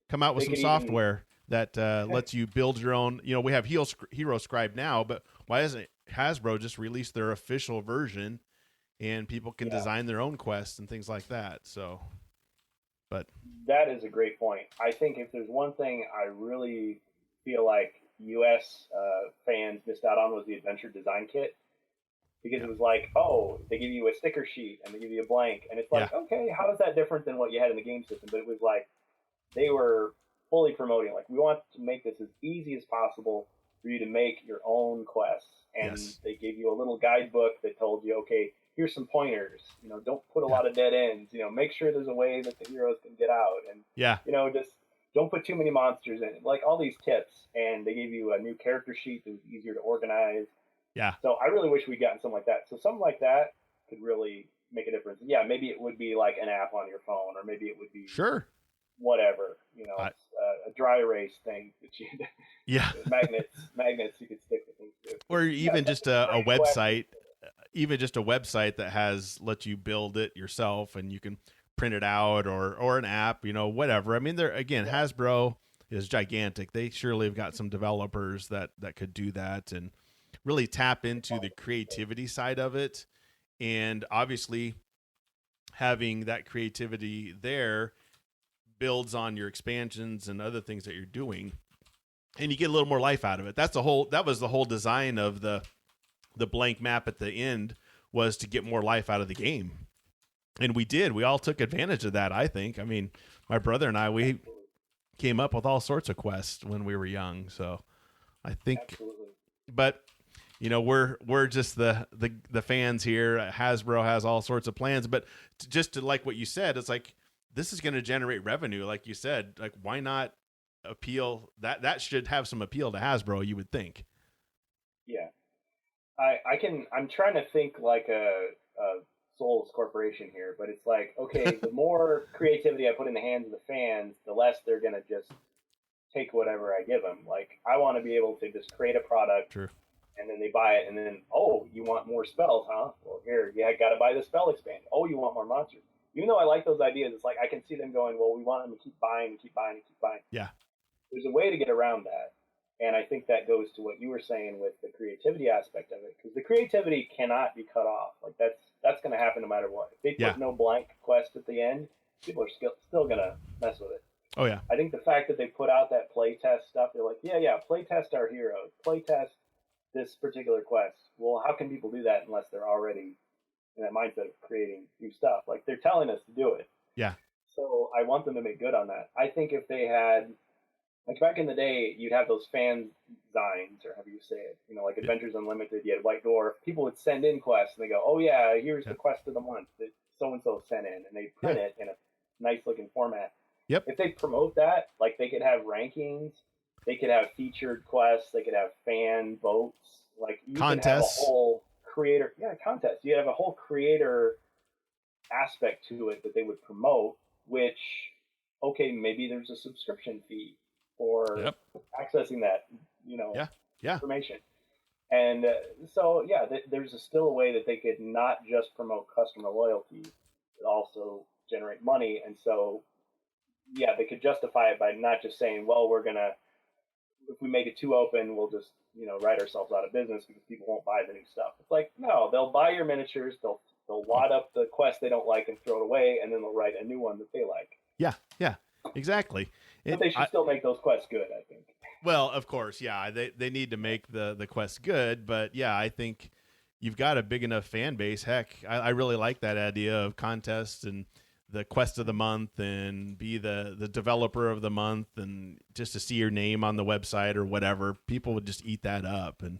come out with some software that lets you build your own. We have Hero Scribe now, but why doesn't Hasbro just release their official version? And people can design their own quests and things like that. So, but that is a great point. I think if there's one thing I really feel like U.S. Fans missed out on was the Adventure Design Kit, because it was like, they give you a sticker sheet and they give you a blank, and it's like, okay, how is that different than what you had in the game system? But it was like they were fully promoting, like, we want to make this as easy as possible for you to make your own quests, and they gave you a little guidebook that told you, okay, here's some pointers. Don't put a lot of dead ends. Make sure there's a way that the heroes can get out, and just don't put too many monsters in. Like all these tips, and they gave you a new character sheet that was easier to organize. Yeah. So I really wish we'd gotten something like that. So something like that could really make a difference. Yeah, maybe it would be like an app on your phone, or maybe it would be whatever. A dry erase thing that you magnets you could stick with things to. Or even just a website. Even just a website that lets you build it yourself, and you can print it out, or an app, whatever. I mean, Hasbro is gigantic. They surely have got some developers that could do that and really tap into the creativity side of it. And obviously having that creativity there builds on your expansions and other things that you're doing, and you get a little more life out of it. That was the whole design of the blank map at the end, was to get more life out of the game. And we did. We all took advantage of that, I think. I mean, my brother and I, we came up with all sorts of quests when we were young. So I think, but we're just the fans here. Hasbro has all sorts of plans, but just to like what you said, it's like, this is going to generate revenue. Like you said, like, why not appeal that should have some appeal to Hasbro, you would think. Yeah. I'm trying to think like a Souls Corporation here, but it's like, okay, the more creativity I put in the hands of the fans, the less they're going to just take whatever I give them. Like, I want to be able to just create a product, and then they buy it, and then, you want more spells, huh? Well, here, got to buy the spell expand. Oh, you want more monsters. Even though I like those ideas, it's like I can see them going, well, we want them to keep buying and keep buying and keep buying. Yeah. There's a way to get around that. And I think that goes to what you were saying with the creativity aspect of it, because the creativity cannot be cut off. Like that's going to happen no matter what. If they put no blank quest at the end, people are still going to mess with it. Oh yeah. I think the fact that they put out that playtest stuff, they're like, playtest our heroes, playtest this particular quest. Well, how can people do that unless they're already in that mindset of creating new stuff? Like, they're telling us to do it. Yeah. So I want them to make good on that. I think if they had, like back in the day, you'd have those fan zines, or however you say it, like Adventures Unlimited, you had White Dwarf. People would send in quests, and they go, oh yeah, here's the quest of the month that so-and-so sent in, and they print it in a nice looking format. Yep. If they promote that, like, they could have rankings, they could have featured quests, they could have fan votes, like, you could have a whole creator, contest. You have a whole creator aspect to it that they would promote, which, okay, maybe there's a subscription fee for accessing that, information. And there's still a way that they could not just promote customer loyalty, but also generate money. And so, yeah, they could justify it by not just saying, well, if we make it too open, we'll just, write ourselves out of business because people won't buy the new stuff. It's like, no, they'll buy your miniatures, they'll wad up the quest they don't like and throw it away, and then they'll write a new one that they like. Yeah, exactly. But they should still make those quests good, I think. Well, of course, yeah, they need to make the quests good, but yeah, I think you've got a big enough fan base. Heck, I really like that idea of contests and the quest of the month and be the developer of the month, and just to see your name on the website or whatever. People would just eat that up. And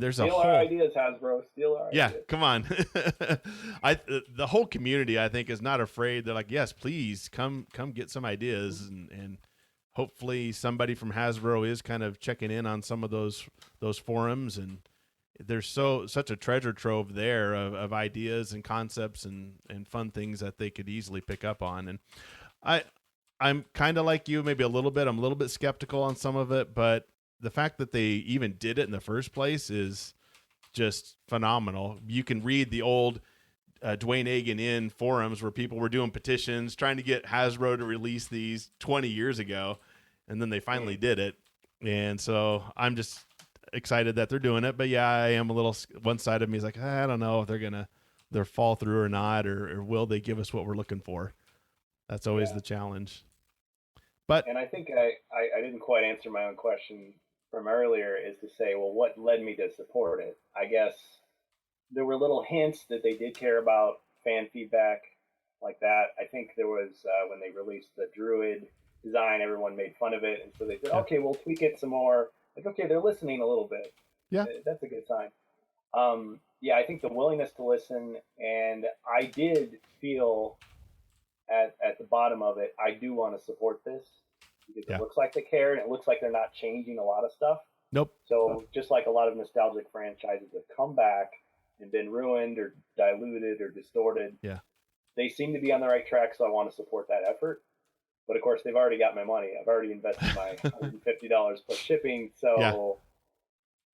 there's Steal our ideas, Hasbro. Steal our ideas. Come on. The whole community, I think, is not afraid. They're like, yes, please come get some ideas, and hopefully somebody from Hasbro is kind of checking in on some of those forums, and there's such a treasure trove there of ideas and concepts and fun things that they could easily pick up on. And I'm kind of like you, maybe a little bit. I'm a little bit skeptical on some of it, but the fact that they even did it in the first place is just phenomenal. You can read the old Dwayne Agan in forums where people were doing petitions trying to get Hasbro to release these 20 years ago, and then they finally did it. And so I'm just excited that they're doing it. But yeah, I am a little, one side of me is like, I don't know if they're fall through or not, or will they give us what we're looking for? That's always the challenge. And I think I didn't quite answer my own question from earlier, is to say, well, what led me to support it? I guess there were little hints that they did care about fan feedback like that. I think there was, when they released the Druid design, everyone made fun of it. And so they said, okay, we'll tweak it some more. Like, okay, they're listening a little bit. Yeah. That's a good sign. I think the willingness to listen, and I did feel at the bottom of it, I do want to support this because it looks like they care, and it looks like they're not changing a lot of stuff. Nope. So just like a lot of nostalgic franchises have come back and been ruined or diluted or distorted, they seem to be on the right track, so I want to support that effort. But of course, they've already got my money. I've already invested my $150 plus shipping. So,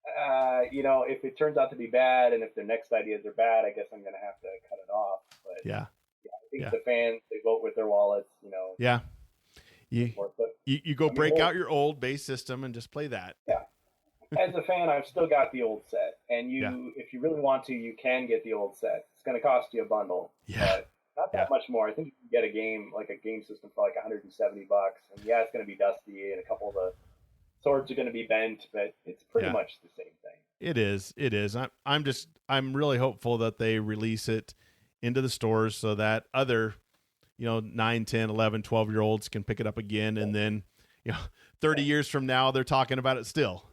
if it turns out to be bad, and if their next ideas are bad, I guess I'm going to have to cut it off. But I think the fans, they vote with their wallets. Yeah. You go break out your old base system and just play that. Yeah. As a fan, I've still got the old set, and if you really want to, you can get the old set. It's going to cost you a bundle. Yeah. But not that much more. I think you can get a game system for like $170, and it's going to be dusty, and a couple of the swords are going to be bent, but it's pretty much the same thing. It is. I'm really hopeful that they release it into the stores so that other, 9, 10, 11, 12-year-olds can pick it up again, and then 30 years from now they're talking about it still.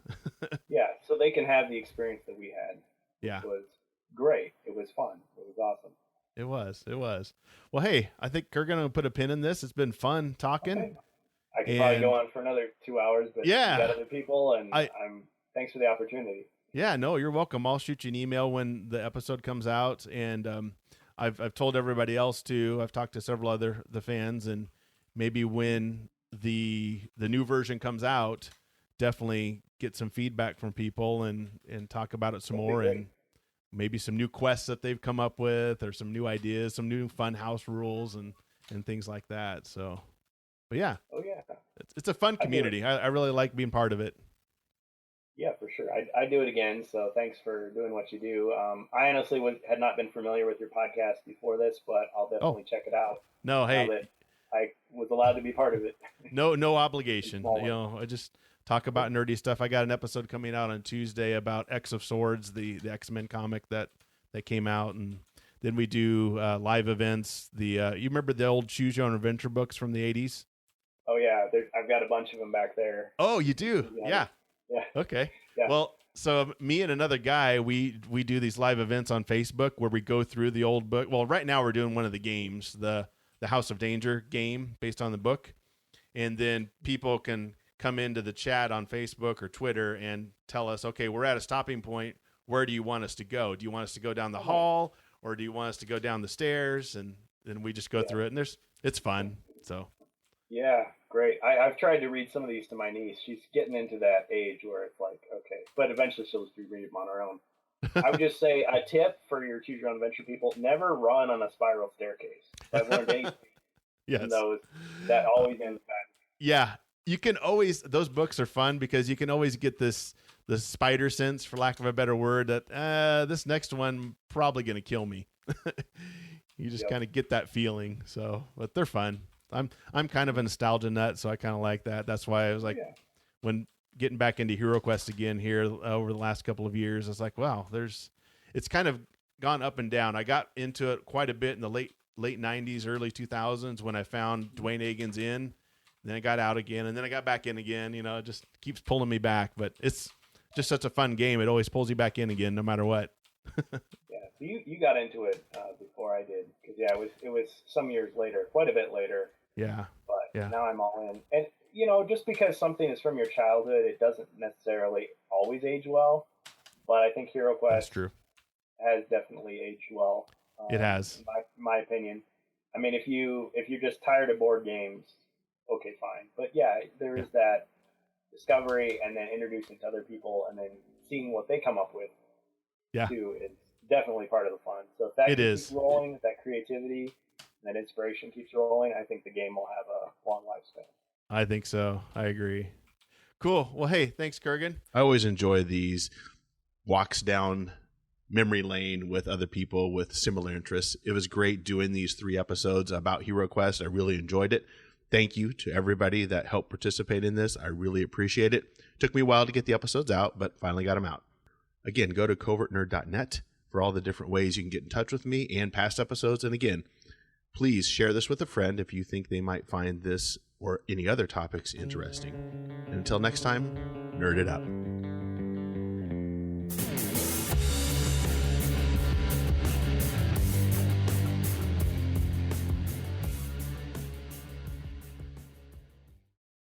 So they can have the experience that we had. Yeah. It was great. It was fun. It was awesome. It was. Well, hey, I think we're going to put a pin in this. It's been fun talking. Okay. I could probably go on for another 2 hours, but you got other people, and thanks for the opportunity. Yeah, no, you're welcome. I'll shoot you an email when the episode comes out, and I've told everybody else too. I've talked to several the fans, and maybe when the new version comes out, definitely get some feedback from people and talk about it some more, and maybe some new quests that they've come up with, or some new ideas, some new fun house rules and things like that. So, but it's a fun community. I really like being part of it. Yeah, for sure. I do it again. So thanks for doing what you do. I honestly had not been familiar with your podcast before this, but I'll definitely check it out. No, hey, I was allowed to be part of it. No obligation. I just talk about nerdy stuff. I got an episode coming out on Tuesday about X of Swords, the X-Men comic that came out, and then we do live events. You remember the old Choose Your Own Adventure books from the 80s? Oh yeah, I've got a bunch of them back there. Oh, you do? Yeah. Okay. Yeah. Well, so me and another guy, we do these live events on Facebook where we go through the old book. Well, right now we're doing one of the games, the House of Danger game based on the book, and then people can come into the chat on Facebook or Twitter and tell us, okay, we're at a stopping point. Where do you want us to go? Do you want us to go down the hall, or do you want us to go down the stairs? And then we just go through it, and it's fun. So. Yeah, great. I've tried to read some of these to my niece. She's getting into that age where it's like, okay, but eventually she'll just be reading them on her own. I would just say a tip for your choose your own adventure people: never run on a spiral staircase. I've learned anything. Yes. Those that always ends bad. Yeah, you can always. Those books are fun because you can always get the spider sense, for lack of a better word, that this next one probably going to kill me. You just kind of get that feeling. So, but they're fun. I'm kind of a nostalgia nut, so I kind of like that. That's why I was like, when getting back into Heroquest again here over the last couple of years, I was like, wow, it's kind of gone up and down. I got into it quite a bit in the late 90s, early 2000s when I found Dwayne Agan's Inn. Then I got out again, and then I got back in again. You know, it just keeps pulling me back. But it's just such a fun game. It always pulls you back in again, no matter what. Yeah, so you got into it before I did, because it was some years later, quite a bit later. Yeah. But now I'm all in. And just because something is from your childhood, it doesn't necessarily always age well. But I think Heroquest That's true. has definitely aged well. It has, in my opinion. I mean, if you're just tired of board games, okay, fine. But there is that discovery, and then introducing to other people, and then seeing what they come up with. Too, is definitely part of the fun. So if that keeps rolling, if that creativity, and that inspiration keeps rolling, I think the game will have a long lifespan. I think so. I agree. Cool. Well, hey, thanks, Kurgan. I always enjoy these walks down memory lane with other people with similar interests. It was great doing these 3 episodes about Heroquest. I really enjoyed it. Thank you to everybody that helped participate in this. I really appreciate it. Took me a while to get the episodes out, but finally got them out. Again, go to covertnerd.net for all the different ways you can get in touch with me and past episodes. And again, please share this with a friend if you think they might find this or any other topics interesting. And until next time, nerd it up.